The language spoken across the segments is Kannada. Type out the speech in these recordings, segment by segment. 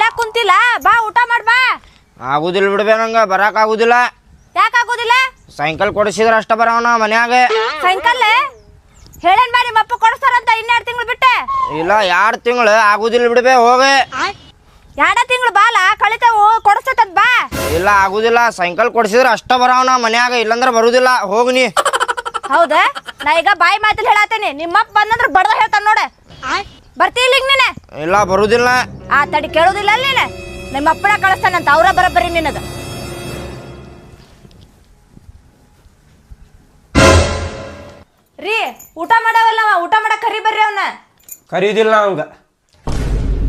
ಇಲ್ಲೇ ಕುಂತಿಲ್ಲ ಬಾ ಊಟ ಮಾಡ್ ಬಾ. ಆಗುದಿಲ್ಲ ಬಿಡ್ಬೇ ನಂಗೆ ಬರಾಕ್ ಆಗುದಿಲ್ಲ. ಯಾಕೆ ಆಗುದಿಲ್ಲ? ಸೈಕಲ್ ಕೊಡಿಸಿದ್ರ ಅಷ್ಟ ಬರವನ ಮನ್ಯಾಗ. ಸೈಕಲ್ ಹೇಳೇನ್ ಬಾ ನಿಮ್ಮ ಅಪ್ಪ ಕೊಡಿಸ್ತಾರಂತ 2 ತಿಂಗಳು ಬಿಟ್ಟೆ. ಇಲ್ಲ 2 ತಿಂಗಳು ಆಗುದಿಲ್ಲ ಬಿಡ್ಬೇ ಹೋಗೆ. 2 ತಿಂಗಳು ಬಾಲ ಕಳಿತೇವು ಕೊಡಿಸ್ತದ ಬಾ. ಇಲ್ಲ ಆಗುದಿಲ್ಲ ಸೈಕಲ್ ಕೊಡಿಸಿದ್ರ ಅಷ್ಟ ಬರವನ ಮನ್ಯಾಗ ಇಲ್ಲಂದ್ರ ಬರುದಿಲ್ಲ ಹೋಗ್ನಿ. ಹೌದಾ ನಾ ಈಗ ಬಾಯಿ ಮಾತಲ್ಲಿ ಹೇಳತ್ತೇನೆ ನಿಮ್ಮಪ್ಪ ಬಂದಂದ್ರ ಬಡ್ದ ಹೇಳ್ತಾನ ನೋಡ. ಬರ್ತಿ ಇಲ್ಲಿಗ ನೀನೆ? ಇಲ್ಲ ಬರುದಿಲ್ಲ. ಆ ತಡಿ ಕೇಳುದಿಲ್ಲ ನೀನೆ ನಿಮ್ಮ ಅಪ್ಪನ ಕಳಿಸ್ತಾನಂತ ಅವ್ರ ಬರಬ್ಬರಿ ನಿನ್ನದ. ರೀ ಊಟ ಮಾಡವಲ್ಲ ಊಟ ಮಾಡಕ್ ಕರಿ ಬರ್ರಿ ಅವನ. ಕರೀದಿಲ್ಲ ಅವಂಗ.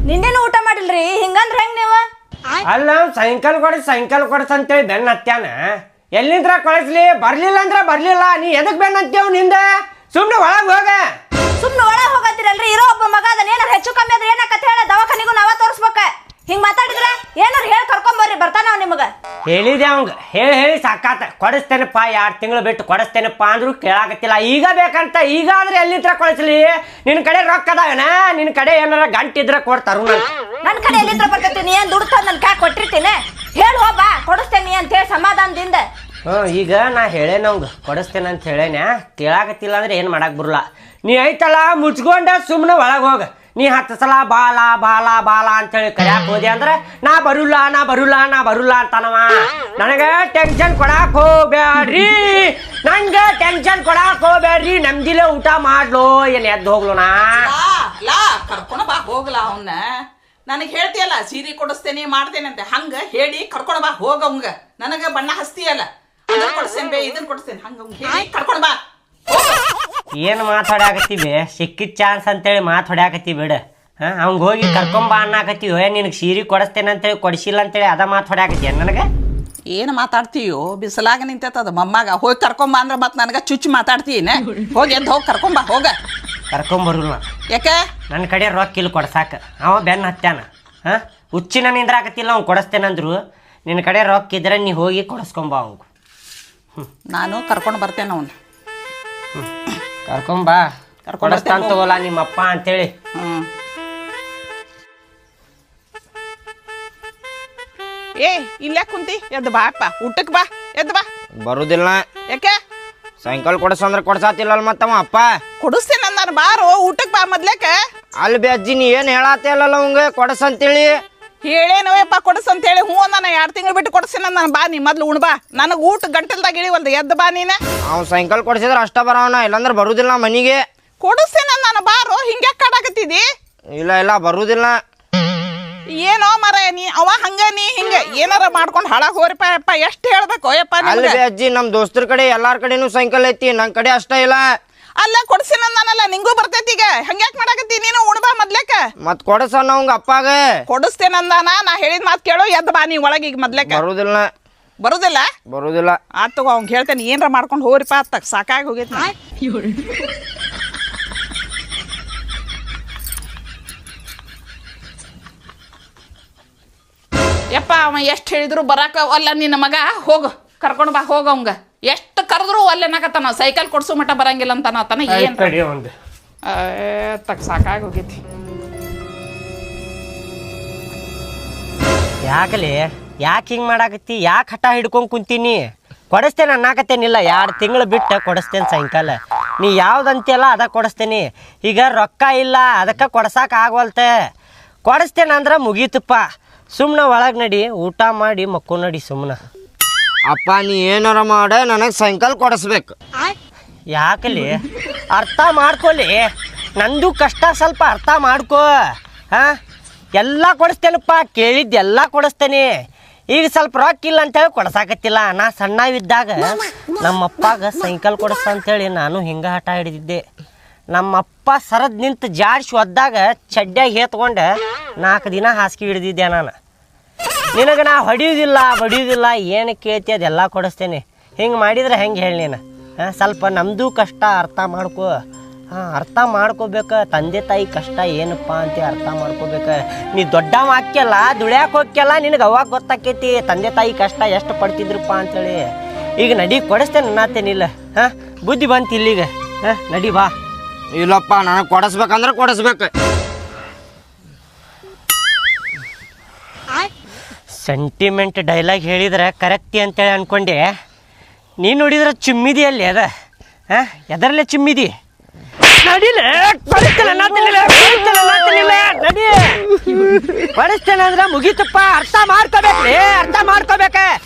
ನಿನ್ನೇನು ಊಟ ಮಾಡಿಲ್ರಿ ಹಿಂಗಂದ್ರ ಹೆಂಗ್ ನೀವು? ಅಲ್ಲ ಸೈಕಲ್ ಕೊಡಿಸ್ ಅಂತೇಳಿ ಬೆನ್ನ ಹತ್ಯಾನ. ಎಲ್ಲಿಂದ್ರ ಕಳಿಸ್ಲಿ ಬರ್ಲಿಲ್ಲ ಅಂದ್ರ ಬರ್ಲಿಲ್ಲ. ನೀ ಎದಕ್ ಬೆನ್ನ ಹತ್ತೇವ್ ನಿಂದ? ಸುಮ್ನೆ ಒಳಗ್ ಹೋಗ. ಸುಮ್ನೆ ಒಳಗ್ ಹೋಗತ್ತಿರಲ್ರಿ ಇರೋ ಒಬ್ಬ ಮಗ ಅದನ್ನ ಏನಾರ ಹೆಚ್ಚು ಕಮ್ಮಿ ಆದ್ರೆ ಏನಕ್ಕಂತ ಹೇಳ ದವಾಖಾನಿಗೂ ನಾವ ತೋರಿಸ್ಬೇಕ. ಹಿಂಗ್ ಮಾತಾಡಿದ್ರೆ ಏನಾರ ಹೇಳಿ ಕರ್ಕೊಂಡ್ ಬರ್ರಿ ಬರ್ತಾನ ಅವ್ ನಿಮಗ. ಹೇಳಿದೆ ಅವಂಗ ಹೇಳಿ ಸಾಕಾತ. ಕೊಡಿಸ್ತೇನಪ್ಪ 2 ತಿಂಗಳು ಬಿಟ್ಟು ಕೊಡಿಸ್ತೇನಪ್ಪ ಅಂದ್ರು ಕೇಳಾಕತ್ತಿಲ್ಲ. ಈಗ ಬೇಕಂತ ಈಗ ಆದ್ರೆ ಎಲ್ಲಿಂತ್ರ ಕಳಿಸ್ಲಿ? ನಿನ್ ಕಡೆ ರೊಕ್ಕ ಅದಾವನ? ನಿನ್ ಕಡೆ ಏನಾರ ಗಂಟಿದ್ರ ಕೊಡ್ತಾರು. ನನ್ ಕಡೆ ಎಲ್ಲಿಂತ್ರ ಬರ್ತೈತಿ? ನೀ ಏನ್ ದುಡ್ಡು ನನ್ ಕೈ ಕೊಟ್ಟಿರ್ತೀನಿ ಹೇಳು ಹೋಗ ಕೊಡಿಸ್ತೇನಿ ಅಂತ ಹೇಳಿ ಸಮಾಧಾನದಿಂದ. ಈಗ ನಾ ಹೇಳೇನ ಅವಂಗ ಕೊಡಿಸ್ತೇನೆ ಅಂತ ಹೇಳೇನ. ಕೇಳಾಕತ್ತಿಲ್ಲ ಅಂದ್ರೆ ಏನ್ ಮಾಡಕ್ ಬರಲ್ಲ. ನೀ ಐತಲ್ಲ ಮುಚ್ಕೊಂಡ ಸುಮ್ಮನೆ ಒಳಗೆ ಹೋಗ. ನೀ 10 ಸಲ ಬಾಲ ಬಾಲ ಬಾಲ ಅಂತೇಳಿ ಕರ್ಯಾಕ್ ಹೋದೆ ಅಂದ್ರೆ ನಾ ಬರುಲ್ಲ ಅಂತಾನವ. ನನಗೆ ಟೆನ್ಷನ್ ಕೊಡಾಕ್ ಹೋಗ್ಬೇಡ್ರಿ, ನಂಗೆ ಟೆನ್ಷನ್ ಕೊಡಾಕ್ ಹೋಗ್ಬೇಡ್ರಿ. ನಮ್ದಿಲ್ಲ ಊಟ ಮಾಡ್ಲೋ ಏನ್ ಎದ್ದು ಹೋಗ್ಲೋನಾ? ಕರ್ಕೊಂಡ ಬಾ ಹೋಗ್ಲಾ ಅವನ್ನ. ನನಗೆ ಹೇಳ್ತೀಯಲ್ಲ ಸೀರೆ ಕೊಡಿಸ್ತೇನೆ ಮಾಡ್ತೇನೆ ಅಂತ ಹಂಗ ಹೇಳಿ ಕರ್ಕೊಂಡ ಬಾ ಹೋಗ. ಅವಂಗ ನನಗ ಬಣ್ಣ ಹಸ್ತಿಯಲ್ಲ ಅದನ್ನ ಕೊಡಿಸ್ತೇನೆ ಬೇ ಇದನ್ನ ಕೊಡಿಸ್ತೇನೆ ಹಂಗ ಹೇಳಿ ಕರ್ಕೊಂಡ ಬಾ. ಏನು ಮಾತಾಡಕತ್ತೀವಿ? ಸಿಕ್ಕಿದ ಚಾನ್ಸ್ ಅಂತೇಳಿ ಮಾತಾಡಕತ್ತಿ ಬಿಡ. ಅವಂಗ ಹೋಗಿ ಕರ್ಕೊಂಬ ಅನ್ನಕತ್ತೀವಿ. ನಿನಗೆ ಸೀರೆ ಕೊಡಿಸ್ತೇನೆ ಅಂತೇಳಿ ಕೊಡಿಸಿಲ್ಲ ಅಂತೇಳಿ ಅದ ಮಾತಾಡಕತ್ತಿ ನನಗೆ. ಏನು ಮಾತಾಡ್ತೀಯೋ? ಬಿಸಲಾಗ ನಿಂತದ ಮೊಮ್ಮಗ ಹೋಗಿ ಕರ್ಕೊಂಬ ಅಂದ್ರೆ ಮತ್ತೆ ನನಗೆ ಚುಚ್ಚು ಮಾತಾಡ್ತೀನ. ಹೋಗಿ ಎದ್ದು ಹೋಗಿ ಕರ್ಕೊಂಬ ಹೋಗ. ಕರ್ಕೊಂಬರುಲ್ಲ ಯಾಕೆ? ನನ್ನ ಕಡೆ ರೊಕ್ಕ ಇಲ್ಲಿ ಕೊಡ್ಸಾಕ ಅವ ಬೆನ್ನ ಹತ್ಯಾನ. ಹುಚ್ಚಿನ ನಿಂದ್ರಾಕತ್ತಿಲ್ಲ ಅವ್ನು ಕೊಡಿಸ್ತೇನಂದ್ರು. ನಿನ್ನ ಕಡೆ ರೊಕ್ಕ ಇದ್ರೆ ನೀ ಹೋಗಿ ಕೊಡಿಸ್ಕೊಂಬ ಅವಂಗ. ನಾನು ಕರ್ಕೊಂಡು ಬರ್ತೇನೆ ಅವನು. ಕರ್ಕೊಂಬಾ ಕೊಡಿಸ್ತಾನ ತಗೋಲ್ಲ ನಿಮ್ಮಪ್ಪ ಅಂತೇಳಿ. ಏ ಇಲ್ಲೇ ಕುಂತಿ ಎದ್ದು ಬಾ ಅಪ್ಪ ಊಟಕ್ಕೆ ಬಾ ಎದ್ದು ಬಾ. ಬರುದಿಲ್ಲ. ಯಾಕೆ? ಸೈಕಲ್ ಕೊಡಿಸಂದ್ರ ಕೊಡ್ಸಾತಿಲ್ಲ ಮತ್ತವ ಅಪ್ಪ. ಕೊಡಿಸ್ತೇನೆ ನಾನು ಬಾರೋ ಊಟಕ್ಕೆ ಬಾ ಮೊದ್ಲೇಕ. ಅಲ್ಲಿ ಬಿ ಅಜ್ಜಿ ನೀ ಏನ್ ಹೇಳತ್ತಿಲ್ಲ ಅವಂಗ ಕೊಡಸಂತೇಳಿ. ಹೇಳೇನವಪ್ಪ ಕೊಡಿಸ್ ಅಂತ ಹೇಳಿ. ಹ್ಞೂ ನಾನು 2 ತಿಂಗಳು ಬಿಟ್ಟು ಕೊಡಿಸ್ತೇನೆ ನಾನು. ಬಾ ನೀ ಮೊದ್ಲು ಉಣ್ ಬಾ. ನನಗೆ ಊಟ ಗಂಟಲ್ದಾಗ ಇಳಿವಲ್ದು ಎದ್ದು ಬಾ ನೀನ. ಅವ್ ಸೈಕಲ್ ಕೊಡಿಸಿದ್ರ ಅಷ್ಟ ಬರವನ ಇಲ್ಲಂದ್ರ ಬರುದಿಲ್ಲ ಮನಿಗೆ. ಕೊಡಿಸ್ತೇನೆ ನಾನು ಬಾರೋ. ಹಿಂಗೆ ಕಾಡಾಕತ್ತಿದಿ? ಇಲ್ಲ ಬರುದಿಲ್ಲ. ಏನೋ ಮರ ನೀ ಅವ ಹಂಗ ನೀ ಹಿಂಗ ಏನಾರ ಮಾಡ್ಕೊಂಡು ಹಾಳಾಗ ಹೋರಿಪ್ಪ ಯಪ್ಪ. ಎಷ್ಟು ಹೇಳ್ಬೇಕು ಯಪ್ಪ? ಅಲ್ಲಿ ಬಿ ಅಜ್ಜಿ ನಮ್ ದೋಸ್ತರ ಕಡೆ ಎಲ್ಲಾರ ಕಡೆನೂ ಸೈಕಲ್ ಐತಿ, ನನ್ ಕಡೆ ಅಷ್ಟ ಇಲ್ಲ. ಅಲ್ಲ ಕೊಡ್ಸಿನ ನಾನಲ್ಲ ನಿಂಗೂ ಬರ್ತೈತಿ. ಈಗ ಹಂಗ್ಯಾಕ್ ಮಾಡಾಕತ್ತಿ ನೀನು? ಉಣ್ಬಾ ಮೊದ್ಲೇಕ. ಮತ್ ಕೊಡಸಣ್ಣ ಅವಂಗ ಅಪ್ಪಾಗ. ಕೊಡಿಸ್ತೇನಂದಾನ. ನಾ ಹೇಳಿದ ಮಾತು ಕೇಳು ಎದ್ದು ಬಾ ನೀ ಒಳಗೆ ಈಗ ಮೊದ್ಲೇಕ. ಬರುದಿಲ್ಲ ಆತ್ ತಗೋ ಅವ್ಗೆ ಹೇಳ್ತೇನೆ. ಏನ್ರ ಮಾಡ್ಕೊಂಡು ಹೋರಿಪ್ಪ ಅತ್ತ ಸಾಕಾಗಿ ಹೋಗೈತಿ. ಯಪ್ಪ ಅವ ಎಷ್ಟು ಹೇಳಿದ್ರು ಬರಾಕ ಅಲ್ಲ ನಿನ್ನ ಮಗ. ಹೋಗು ಕರ್ಕೊಂಡು ಬಾ ಹೋಗ. ಅವಂಗ ಎಷ್ಟು ಕರೆದ್ರು ಅಲ್ಲೇನಾಗತ್ತಾನ. ಸೈಕಲ್ ಕೊಡ್ಸೋ ಮಟ್ಟ ಬರಂಗಿಲ್ಲ ಅಂತಾನ. ಏನ್ ತಕ್ ಸಾಕಾಗಿ ಹೋಗೈತಿ. ಯಾಕಲಿ ಯಾಕೆ ಹಿಂಗೆ ಮಾಡಾಕತ್ತಿ? ಯಾಕೆ ಹಠ ಹಿಡ್ಕೊಂಡು ಕುಂತೀನಿ? ಕೊಡಿಸ್ತೇನೆ ಅನ್ನಕತ್ತೇನಿಲ್ಲ. 2 ತಿಂಗಳು ಬಿಟ್ಟು ಕೊಡಿಸ್ತೇನೆ ಸೈಕಲ್. ನೀ ಯಾವ್ದಂತಿಯಲ್ಲ ಅದ ಕೊಡಿಸ್ತೇನೆ. ಈಗ ರೊಕ್ಕ ಇಲ್ಲ ಅದಕ್ಕೆ ಕೊಡ್ಸಾಕ ಆಗವಲ್ತೆ. ಕೊಡಿಸ್ತೇನೆ ಅಂದ್ರೆ ಮುಗೀತಪ್ಪ. ಸುಮ್ಮನೆ ಒಳಗೆ ನಡಿ ಊಟ ಮಾಡಿ ಮಕ್ಕೋ ನಡಿ ಸುಮ್ಮನೆ. ಅಪ್ಪ ನೀ ಏನಾರ ಮಾಡ ನನಗೆ ಸೈಕಲ್ ಕೊಡಿಸ್ಬೇಕು. ಯಾಕಲಿ? ಅರ್ಥ ಮಾಡ್ಕೊಲಿ. ನಂದು ಕಷ್ಟ ಸ್ವಲ್ಪ ಅರ್ಥ ಮಾಡ್ಕೋ. ಎಲ್ಲ ಕೊಡಿಸ್ತೇನಪ್ಪ, ಕೇಳಿದ್ದೆಲ್ಲ ಕೊಡಿಸ್ತೇನೆ. ಈಗ ಸ್ವಲ್ಪ ರೊಕ್ಕ ಇಲ್ಲ ಅಂತೇಳಿ ಕೊಡ್ಸಾಕತ್ತಿಲ್ಲ. ನಾ ಸಣ್ಣವಿದ್ದಾಗ ನಮ್ಮಪ್ಪಾಗ ಸೈಕಲ್ ಕೊಡಿಸ್ತ ಅಂತೇಳಿ ನಾನು ಹಿಂಗೆ ಹಠ ಹಿಡಿದಿದ್ದೆ. ನಮ್ಮಪ್ಪ ಸರದ್ ನಿಂತು ಜಾಡ್ಸಿ ಒದ್ದಾಗ ಚಡ್ಡ್ಯಾಗ ಹೇತ್ಕೊಂಡು 4 ದಿನ ಹಾಸಿಗೆ ಹಿಡಿದಿದ್ದೆ ನಾನು. ನಿನಗೆ ನಾ ಬಡಿಯೋದಿಲ್ಲ ಏನು ಕೇಳ್ತಿ ಅದೆಲ್ಲ ಕೊಡಿಸ್ತೇನೆ. ಹಿಂಗೆ ಮಾಡಿದ್ರೆ ಹೆಂಗೆ ಹೇಳಿ ನೀನು? ಸ್ವಲ್ಪ ನಮ್ಮದು ಕಷ್ಟ ಅರ್ಥ ಮಾಡ್ಕೋ. ಅರ್ಥ ಮಾಡ್ಕೋಬೇಕು. ತಂದೆ ತಾಯಿ ಕಷ್ಟ ಏನಪ್ಪ ಅಂತ ಅರ್ಥ ಮಾಡ್ಕೋಬೇಕು. ನೀ ದೊಡ್ಡ ಹಾಕ್ಯಲ್ಲ ದುಳ್ಯಾಕೆ ಹೋಗ್ಯಲ್ಲ ನಿನಗೆ ಅವಾಗ ಗೊತ್ತಾಕೈತಿ ತಂದೆ ತಾಯಿ ಕಷ್ಟ ಎಷ್ಟು ಪಡ್ತಿದ್ರಪ್ಪ ಅಂತೇಳಿ. ಈಗ ನಡಿ ಕೊಡಿಸ್ತೇನೆ ಅನ್ನತ್ತೇನಿಲ್ಲ. ಬುದ್ಧಿ ಬಂತು ಇಲ್ಲಿಗ. ನಡಿ ಬಾ. ಇಲ್ಲಪ್ಪ ನನಗೆ ಕೊಡಿಸ್ಬೇಕಂದ್ರೆ ಕೊಡಿಸ್ಬೇಕು. ಸೆಂಟಿಮೆಂಟ್ ಡೈಲಾಗ್ ಹೇಳಿದ್ರೆ ಕರೆಕ್ಟಿ ಅಂತೇಳಿ ಅನ್ಕೊಂಡೆ. ನೀನು ನೋಡಿದ್ರೆ ಚಿಮ್ಮಿದಿ ಅಲ್ಲಿ ಅದ ಹಾಂ ಎದರಲ್ಲೇ ಚಿಮ್ಮಿದಿ ನಡಿಲೆ ನಡಿ ಬಡಿಸ್ತೇನೆ ಅಂದ್ರೆ ಮುಗೀತಪ್ಪ. ಅರ್ಥ ಮಾಡ್ಕೋಬೇಕ್ರಿ, ಅರ್ಥ ಮಾಡ್ಕೋಬೇಕ.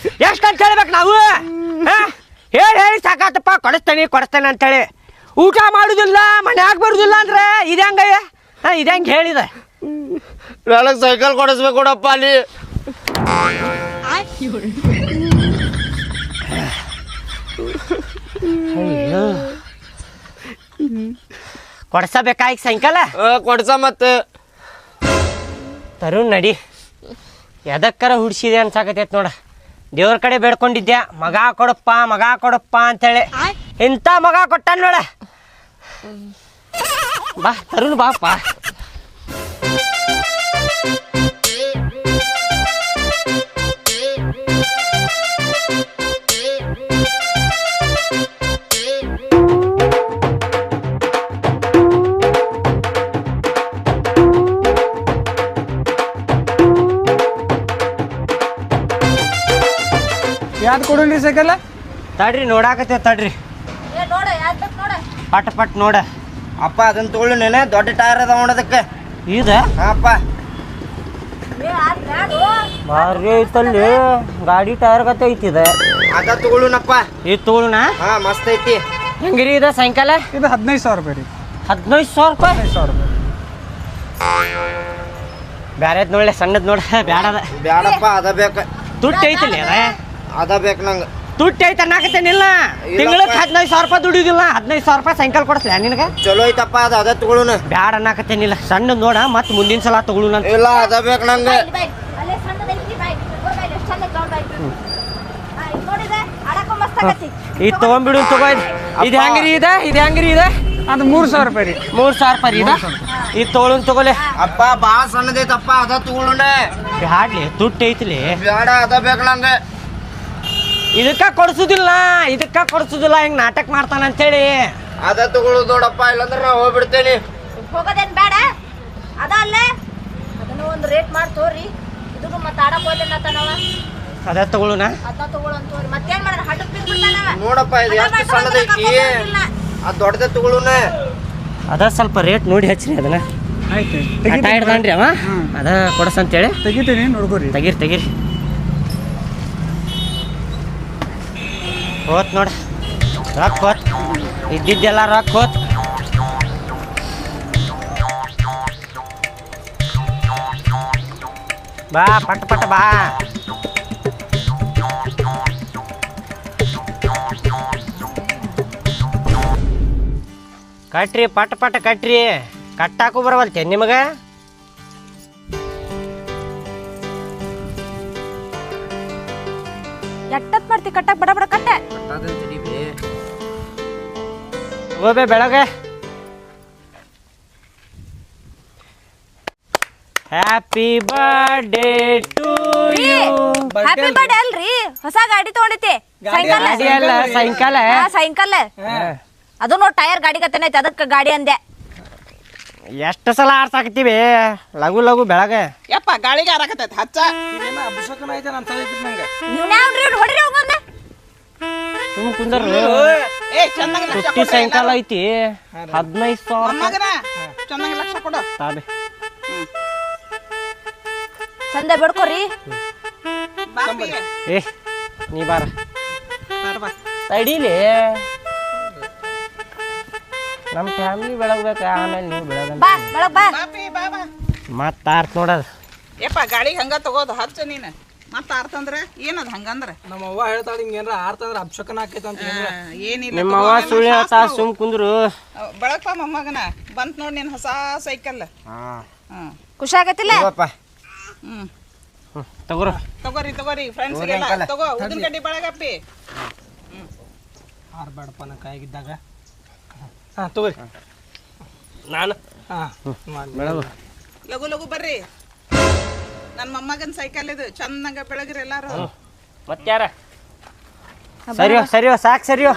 ಎಷ್ಟಂತ ಹೇಳ್ಬೇಕು ನಾವು ಹಾಂ ಹೇಳಿ ಸಾಕಾತಪ್ಪ. ಕೊಡಿಸ್ತೇನೆ ಅಂತೇಳಿ ಊಟ ಮಾಡುದಿಲ್ಲ, ಮನ್ಯಾಗ ಬರುದಿಲ್ಲ ಅಂದ್ರೆ ಇದಂಗಯ್ಯ ಹಾಂ ಇದಂಗೆ ಹೇಳಿದೆ. ನನಗೆ ಸೈಕಲ್ ಕೊಡಿಸ್ಬೇಕು ಕೊಡಪ್ಪ ಅಲ್ಲಿ. ಕೊಡ್ಸಬೇಕಾಗಿ ಸೈಕಲ್ ಕೊಡ್ಸ ಮತ್ತೆ ತರುಣ್ ನಡಿ. ಎದಕ್ಕರ ಹುಡ್ಸಿದೆ ಅನ್ಸಾಕತೈತೆ ನೋಡ. ದೇವ್ರ ಕಡೆ ಬೇಡ್ಕೊಂಡಿದ್ದೆ ಮಗ ಕೊಡಪ್ಪ ಅಂತೇಳಿ. ಇಂಥ ಮಗ ಕೊಟ್ಟಾನ ನೋಡ. ಬಾ ತರುಣ್ ಬಾಪ್ಪ. ಯಾವ್ದು ಕೊಡೋಣ್ರಿ ಸೈಕಲ್? ತಡ್ರಿ ನೋಡಾಕತ್ತೇವ ತಡ್ರಿ. ಪಟ್ ನೋಡ. ಅಪ್ಪ ಅದನ್ನ ತಗೊಳ್ಳು ನೆನೆ ದೊಡ್ಡ ಟೈರ್ ಅದ ನೋಡೋದಕ್ಕೆ. ಇದ ಹಾಪ್ಪ ಭಾರಿ ಐತಲ್ಲಿ ಗಾಡಿ ಟೈರ್ ಗತೆ ಐತಿದ. ಅದ ತಗೊಳ್ಳುನಪ್ಪ. ಇದು ತಗೊಳ್ಳೋಣ. ಹಾ ಮಸ್ತ್ ಐತಿ. ಹೆಂಗಿರಿ ಇದ ಸೈಕಲ್? ಇದು 15,000 ರೂಪಾಯಿ ರೀ. 15,000 ರೂಪಾಯಿ? 15,000 ರೂಪಾಯಿ. ಬ್ಯಾರೇದ್ ನೋಡ್ಲೆ ಸಣ್ಣದ್ ನೋಡ. ಬ್ಯಾಡದ ಬ್ಯಾಡಪ್ಪ ಅದ ಬೇಕ. ತುಟ್ಟಿ ಐತಿಲ್ಲ ಅದ ಬೇಕು ನಂಗೆ. ತುಟ್ಟಿ ಐತೆ ಅನ್ನಕತ್ತೇನಿಲ್ಲ. ತಿಂಗಳಿಗೆ 15,000 ರೂಪಾಯಿ ದುಡಿಯೋದಿಲ್ಲ. 15,000 ರೂಪಾಯಿ ಸೈಕಲ್ ಕೊಡಿಸ್ಲ ನಿನಗೆ? ಚಲೋ ಐತಪ್ಪ ಅದ ತಗೊಳುನ. ಬ್ಯಾಡ ಅನ್ನಕತ್ತೇನಿಲ್ಲ. ಸಣ್ಣ ನೋಡ ಮತ್ತೆ ಮುಂದಿನ ಸಲ ತಗೊಳ್ಳೋಣ. ಇಲ್ಲ ಅದ ಬೇಕು ನಂಗೆ. ಇದು ತಗೊಂಡ್ಬಿಡು ತಗೋ. ಇದು ಹೆಂಗ್ರಿ ಇದೆ? ಅದು 3,000 ರೂಪಾಯಿ ರೀ. 3,000 ರೂಪಾಯಿ ಇದ. ಇದು ತಗೊಳ್ಳೋಣ ತಗೊಲೆ. ಅಪ್ಪ ಭಾಳ ಸಣ್ಣದೈತಪ್ಪ ಅದ ತಗೊಳುನ. ಬ್ಯಾಡ್ಲಿ ತುಟ್ಟಿ ಐತಿಲಿ. ಬ್ಯಾಡ ಅದ ಬೇಕು ನಂಗೆ. ಇದಕ್ಕ ಕೊಡ್ಸುದಿಲ್ಲ ಹಿಂಗ್ ನಾಟಕ ಮಾಡ್ತಾನ ಅಂತೇಳಿ. ಅದ ತಗೊಳ್ಳೋದು ನೋಡಪ್ಪ, ಇಲ್ಲಾಂದ್ರೆ ನಾ ಹೋಗ್ಬಿಡ್ತೇನೆ. ಹೋಗೋದೇನ್ ಬೇಡ ಅದ ಅಲ್ಲೇ ಅದನ್ನು ಒಂದು ರೇಟ್ ಮಾಡಿ ತೋರಿ. ಇದನ್ನು ಮತ್ತೆ ಆಡಕ್ ಹೋಗ್ಲೇನತ್ತನವ. ಅದ ತಗೊಳ್ಳೋಣ. ಅದನ್ನ ತಗೊಳ್ಳೋನ್ ತೋರಿ. ಮತ್ತೇನ್ ಮಾಡೋಣ? ಹಡ್ಡು ಬಿಡ್ತಾನವ. ನೋಡಪ್ಪ ಇದು ಎಷ್ಟು ಸಣ್ಣದೈತಿ. ಅದು ದೊಡ್ಡದ ತಗೊಳುನ. ಅದ ಸ್ವಲ್ಪ ರೇಟ್ ನೋಡಿ ಹಚ್ಚ್ರಿ ಅದನ್ನ. ಆಯ್ತು ಹಠ ಹಿಡ್ದಾನ್ರಿ ಅವ. ಅದ ಕೊಡಸಂತೇಳಿ ತೆಗಿತೀನಿ ನೋಡ್ಕೋರಿ. ತೆಗೀರಿ ಹೋತ್ ನೋಡ. ರೊಕ್ಕ ಹೋತ್ ಇದ್ದಿದ್ದೆಲ್ಲ ರೊಕ್ಕ ಹೋತ್. ಬಾ ಪಟ್ ಬಾ. ಕಟ್ರಿ ಪಟ್ ಕಟ್ರಿ. ಕಟ್ಟಾಕು ಬರವಲ್ತೆ ನಿಮಗೆ? ಎಟ್ಟತ್ ಮಾಡ್ತಿ ಕಟ್ಟಕ್ ಬಡ ಕಟ್ಟೆ. ಹೋಗ್ಬೇ ಬೆಳಗ್ಗೆ. Happy birthday to you. Happy birthday ಅಲ್ರಿ, ಹೊಸ ಗಾಡಿ ತಗೊಂಡಿತಿ. ಸೈಕಲ್ ಅಲ್ಲ ಸೈಕಲ್. ಸೈಕಲ್ ಅದು ನೋಡ್ ಟೈರ್ ಗಾಡಿ ಗತನ ಐತಿ. ಅದಕ್ಕೆ ಗಾಡಿ ಅಂದೆ. ಎಷ್ಟು ಸಲ ಆಡ್ಸಾಕತ್ತೀವಿ ಲಗು ಬೆಳಗ್ಗೆ. ಯಪ್ಪ ಗಾಳಿಗೆ ಆರಾಕತ್ತೈತಿ ಹಚ್ಚ. ಅಭಿಷೇಕನ ಐತೆ ನಾನು ತಗೋತೀನಿ ನಂಗೆ. ನೀವ್ಯಾವ್ರಿ ಹೊಡಿರಿ ಹೋಗಂದೆ. ಸುಮ್ ಕುಂದರ್. ಏ ಚೆನ್ನಾಗಿ ಲಕ್ಷ ತುಟ್ಟಿ ಸೈಕಲ್ ಐತಿ. 15,000 ಮಗನ ಚೆನ್ನಾಗಿ ಲಕ್ಷ ಕೊಡು. ತಾಬೆ ಚಂದ ಬಿಡ್ಕೋರಿ. ಬಾಪಿ ಏ ನೀ ಬಾರ ತಡೀಲಿ. ನಮ್ಮ ಫ್ಯಾಮಿಲಿ ಬೆಳಗ್ಬೇಕು, ಆಮೇಲೆ ನೀವು ಬೆಳಗ. ಬಾ ಬೆಳಗ್ ಬಾ. ಬಾಪಿ ಬಾ ಮತ್ತೆ ಆರ್ತ್ ನೋಡೋದು. ಯಪ್ಪ ಗಾಳಿಗೆ ಹಂಗ ತಗೋದು ಹಚ್ಚ ನೀನು. ಮತ್ತೆ ಆರ್ತಂದ್ರ ಏನದ ಹಂಗಂದ್ರ? ನಮ್ಮ ಅವ್ವ ಹೇಳ್ತಾಳ ಹಿಂಗ ಏನ್ರ ಆರ್ತಂದ್ರ ಅಭಿಷೇಕನ ಆಕೈತ ಅಂತ. ಏನಿಲ್ಲ ನಿಮ್ಮ ಅವ್ವ ಸುಳ್ಳು ಹೇಳ್ತಾ ಸುಮ್ ಕುಂದ್ರು. ಬಳಕಪ್ಪ ಮೊಮ್ಮಗನ ಬಂತ್ ನೋಡಿ ನೀನ್ ಹೊಸ ಸೈಕಲ್. ಖುಷಿ ಆಗತ್ತಿಲ್ಲ? ಹ್ಮ್ ತಗೋರಿ ಫ್ರೆಂಡ್ಸ್ ತಗೋ. ಉದ್ದಿನ ಕಡ್ಡಿ ಬಳಗಪ್ಪಿ. ಆರ್ಬೇಡಪ್ಪ ನಾ ಕೈಗಿದ್ದಾಗ. ಹಾಂ ತಗೋರಿ. ನಾನು ಬೆಳಗು ಲಗು ಬರ್ರಿ. ನನ್ನ ಮೊಮ್ಮಗನ ಸೈಕಲ್ ಇದು ಚಂದಂಗ ಬೆಳಗ್ರಿ ಎಲ್ಲಾರು. ಮತ್ಯಾರ ಸರಿಯೋ ಸಾಕು ಸರಿಯೋ.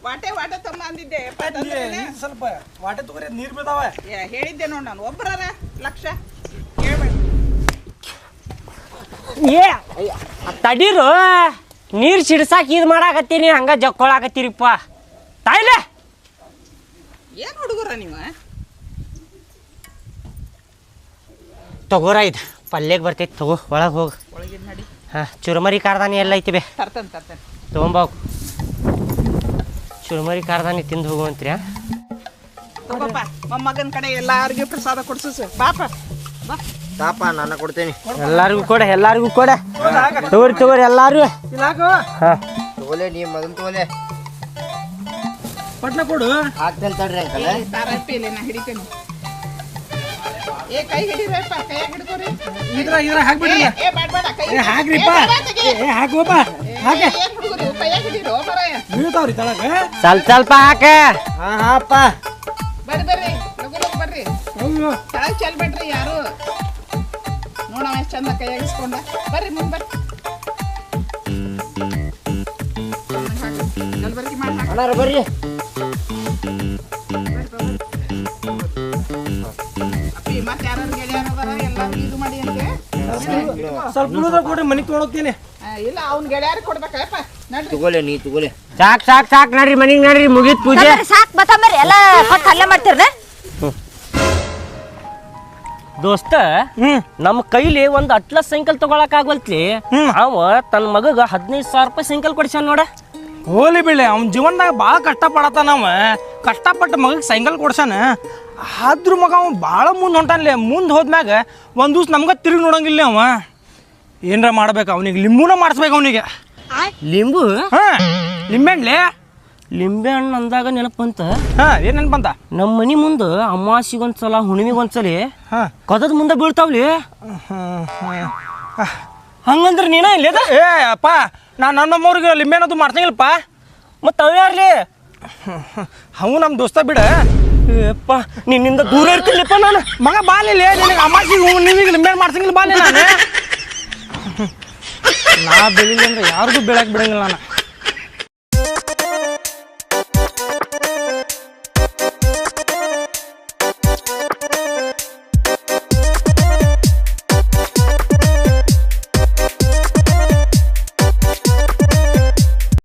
ವಾಟೆ ತಮ್ಮ ಅಂದಿದ್ದೆ. ಸ್ವಲ್ಪ ವಾಟೆ ತಗೋರಿ, ನೀರು ಬಿದ್ದಾವ. ಹೇಳಿದ್ದೆ ನೋಡ್ ನಾನು. ಒಬ್ಬರ ಲಕ್ಷ ಹೇಳ್ಬೇಡ. ಏ ತಡೀರು ನೀರು ಸಿಡ್ಸಾಕ ಇದು ಮಾಡಾಕತ್ತೀನಿ ಹಂಗ ಜಕ್ಕೊಳಾಕತ್ತೀರಿಪ್ಪ ತಾಯಿಲೆ ಏನ್ ಹುಡುಗರ ನೀವು ತಗೋರ ಇದು ಪಲ್ಯಕ್ಕೆ ಬರ್ತೈತಿ ತಗೋ ಒಳಗೆ ಹೋಗು ಒಳಗಿನ ನಡಿ ಹಾಂ ಚುರುಮರಿ ಕಾರ್ದಾನಿ ಎಲ್ಲ ಐತಿ ಬೇ ತರ್ತೇನೆ ತೊಗೊಂಬೋಗು ಚುರುಮರಿ ಕಾರ್ದಾನಿ ತಿಂದು ಹೋಗುವಂತ್ರಿ ತಗೋಪ್ಪ ಮೊಮ್ಮಗನ ಕಡೆ ಎಲ್ಲಾರಿಗೂ ಪ್ರಸಾದ ಕೊಡ್ಸು ಪಾಪ ಬಾ ತಾಪ ನಾನು ಕೊಡ್ತೇನೆ. ಎಲ್ಲಾರಿಗೂ ಕೊಡ ತಗೋರಿ ಎಲ್ಲಾರು ಇಲ್ಲ ಹಾಕು ಹಾಂ ತಗೋಲೆ ನೀ ಮೊದಲು ತಗೋಲೆ ಪಟ್ನ ಕೊಡು. ಹಾಕ್ತೇನೆ ತಡ್ರಿ ಅಂಕಲ್. ತಾರಪ್ಪಿ ಇಲ್ಲ ನಾ ಹಿಡಿತೇನೆ ಏ ಕೈ ಹಿಡಿರಪ್ಪ ಕೈಯಾಗ ಹಿಡ್ಕೋರಿ ಇದ್ರ ಹಾಕ್ಬಿಡ್ರಿ. ಏ ಬೇಡ ಕೈ ಏ ಹಾಕ್ರಿಪ್ಪ. ಏ ಹಾಕುವಪ್ಪ ಹಾಕೆ. ಏನ್ ಹುಡುಗರು ಕೈಯಾಗ ಹಿಡಿರೋ ಬರಯ್ಯ ಬೀಳ್ತಾವ್ರಿ ತಳಗ. ಸ್ವಲ್ಪ ಹಾಕ ಹಾಪ ಬರ್ರಿ ಲಗು ಬರ್ರಿ ಅಯ್ಯೋ ಕೆಳಗೆ ಚೆಲ್ಬೇಡ್ರಿ ಯಾರು ನೋಡವ ಎಷ್ಟು ಚಂದ ಕೈಯಾಗಿಸ್ಕೊಂಡ ಬರ್ರಿ ಮುಂದೆ ಬರ್ರಿ ಜಲ್ಬರ್ಗಿ ಮಾಡಿ ಹಾಕ ಅಣ್ಣಾರ ಬರ್ರಿ. ಅಪ್ಪಿ ಮತ್ತೆ ಯಾರು ಗೆಳೆಯರು ಅದಾರ ಎಲ್ಲಾರು ಇದು ಮಾಡಿ ಅಂತೆ ಸ್ವಲ್ಪ ಉಳಿದ್ರ ಕೊಡ್ರಿ ಮನೆಗೆ ತೊಗೊಂಡೋಗ್ತೀನಿ. ಇಲ್ಲ ಅವ್ನ ಗೆಳೆಯರಿಗೆ ಕೊಡ್ಬೇಕಪ್ಪ ನಡ್ರಿ ತಗೋಲೆ ನೀ ತಗೋಲೆ. ಸಾಕ್ ನಡ್ರಿ ಮನಿಗೆ ನಡ್ರಿ ಮುಗೀತ್ ಪೂಜೆ ಸಾಕ್ ಬತ್ತಂಬರ್ರಿ ಎಲ್ಲ ಕೊಟ್ಟು ಹಲ್ಲೆ ಮಾಡ್ತಿರ್ನ ದೋಸ್ತ ನಮ್ಮ ಕೈಲಿ ಒಂದು ಅಟ್ಲಸ್ ಸೈಕಲ್ ತಗೊಳಕ್ ಆಗವಲ್ತ್ಲಿ ಅವ ತನ್ನ ಮಗಗ 15,000 ರೂಪಾಯಿ ಸೈಕಲ್ ಕೊಡ್ಸ್ಯಾನ ನೋಡ ಹೋಲಿ ಬಿಡ್ಲಿ ಅವ್ನ ಜೀವನದಾಗ ಭಾಳ ಕಷ್ಟಪಡತ್ತಾನ ಅವ. ಕಷ್ಟಪಟ್ಟು ಮಗಗೆ ಸೈಕಲ್ ಕೊಡ್ಸಾನ. ಆದ್ರೂ ಮಗ ಅವ ಭಾಳ ಮುಂದೆ ಹೊಂಟಾನ್ಲೆ. ಮುಂದೆ ಹೋದ್ಮ್ಯಾಗ ಒಂದು ದಿವ್ಸ ನಮ್ಗೆ ತಿರುಗಿ ನೋಡಂಗಿಲ್ಲ ಅವ. ಏನರ ಮಾಡ್ಬೇಕು ಅವನಿಗೆ ಲಿಂಬುನ ಮಾಡಿಸ್ಬೇಕು ಅವನಿಗೆ. ಲಿಂಬು ಹಾಂ ಲಿಂಬೆಹಣ್ಲೆ. ಲಿಂಬೆ ಹಣ್ಣು ಅಂದಾಗ ನೆನಪಂತ ಹಾಂ ಏನು ನೆನಪಂತ? ನಮ್ಮ ಮನಿ ಮುಂದೆ ಅಮಾವಾಸಿಗೊಂದ್ಸಲ ಹುಣ್ಣಿಮೆಗೊಂದ್ಸಲಿ ಹಾಂ ಕದದ ಮುಂದೆ ಬೀಳ್ತಾವ್ಲಿ ಹಂಗಂದ್ರೆ ನೀನ ಇಲ್ಲಿ ಏ ಅಪ್ಪ ನಾನು ನಮ್ಮವ್ರಿಗೆ ಲಿಂಬೆನದು ಮಾಡ್ತಂಗಿಲ್ಲಪ್ಪ. ಮತ್ತು ಅವ್ಯಾರ್ಲಿ ಅವು ನಮ್ಮ ದೋಸ್ತ ಬಿಡ. ಏಪ್ಪ ನಿನ್ನಿಂದ ದೂರ ಇರ್ತಿಲ್ಲಪ್ಪ ನಾನು ಮಗ ಬಾಲಿಲ್ಲ ನಿನಗೆ ಅಮಾಸಿಗೆ ನಿಮಗೆ ಲಿಂಬೆಹಣ್ಣು ಮಾಡ್ತಂಗಿಲ್ಲ ಬಾಲಿ ನಾನು. ನಾ ಬೆಳಿಲಿ ಅಂದ್ರೆ ಯಾರಿಗೂ ಬೆಳಕ್ ಬಿಡಂಗಿಲ್ಲ ನಾನು.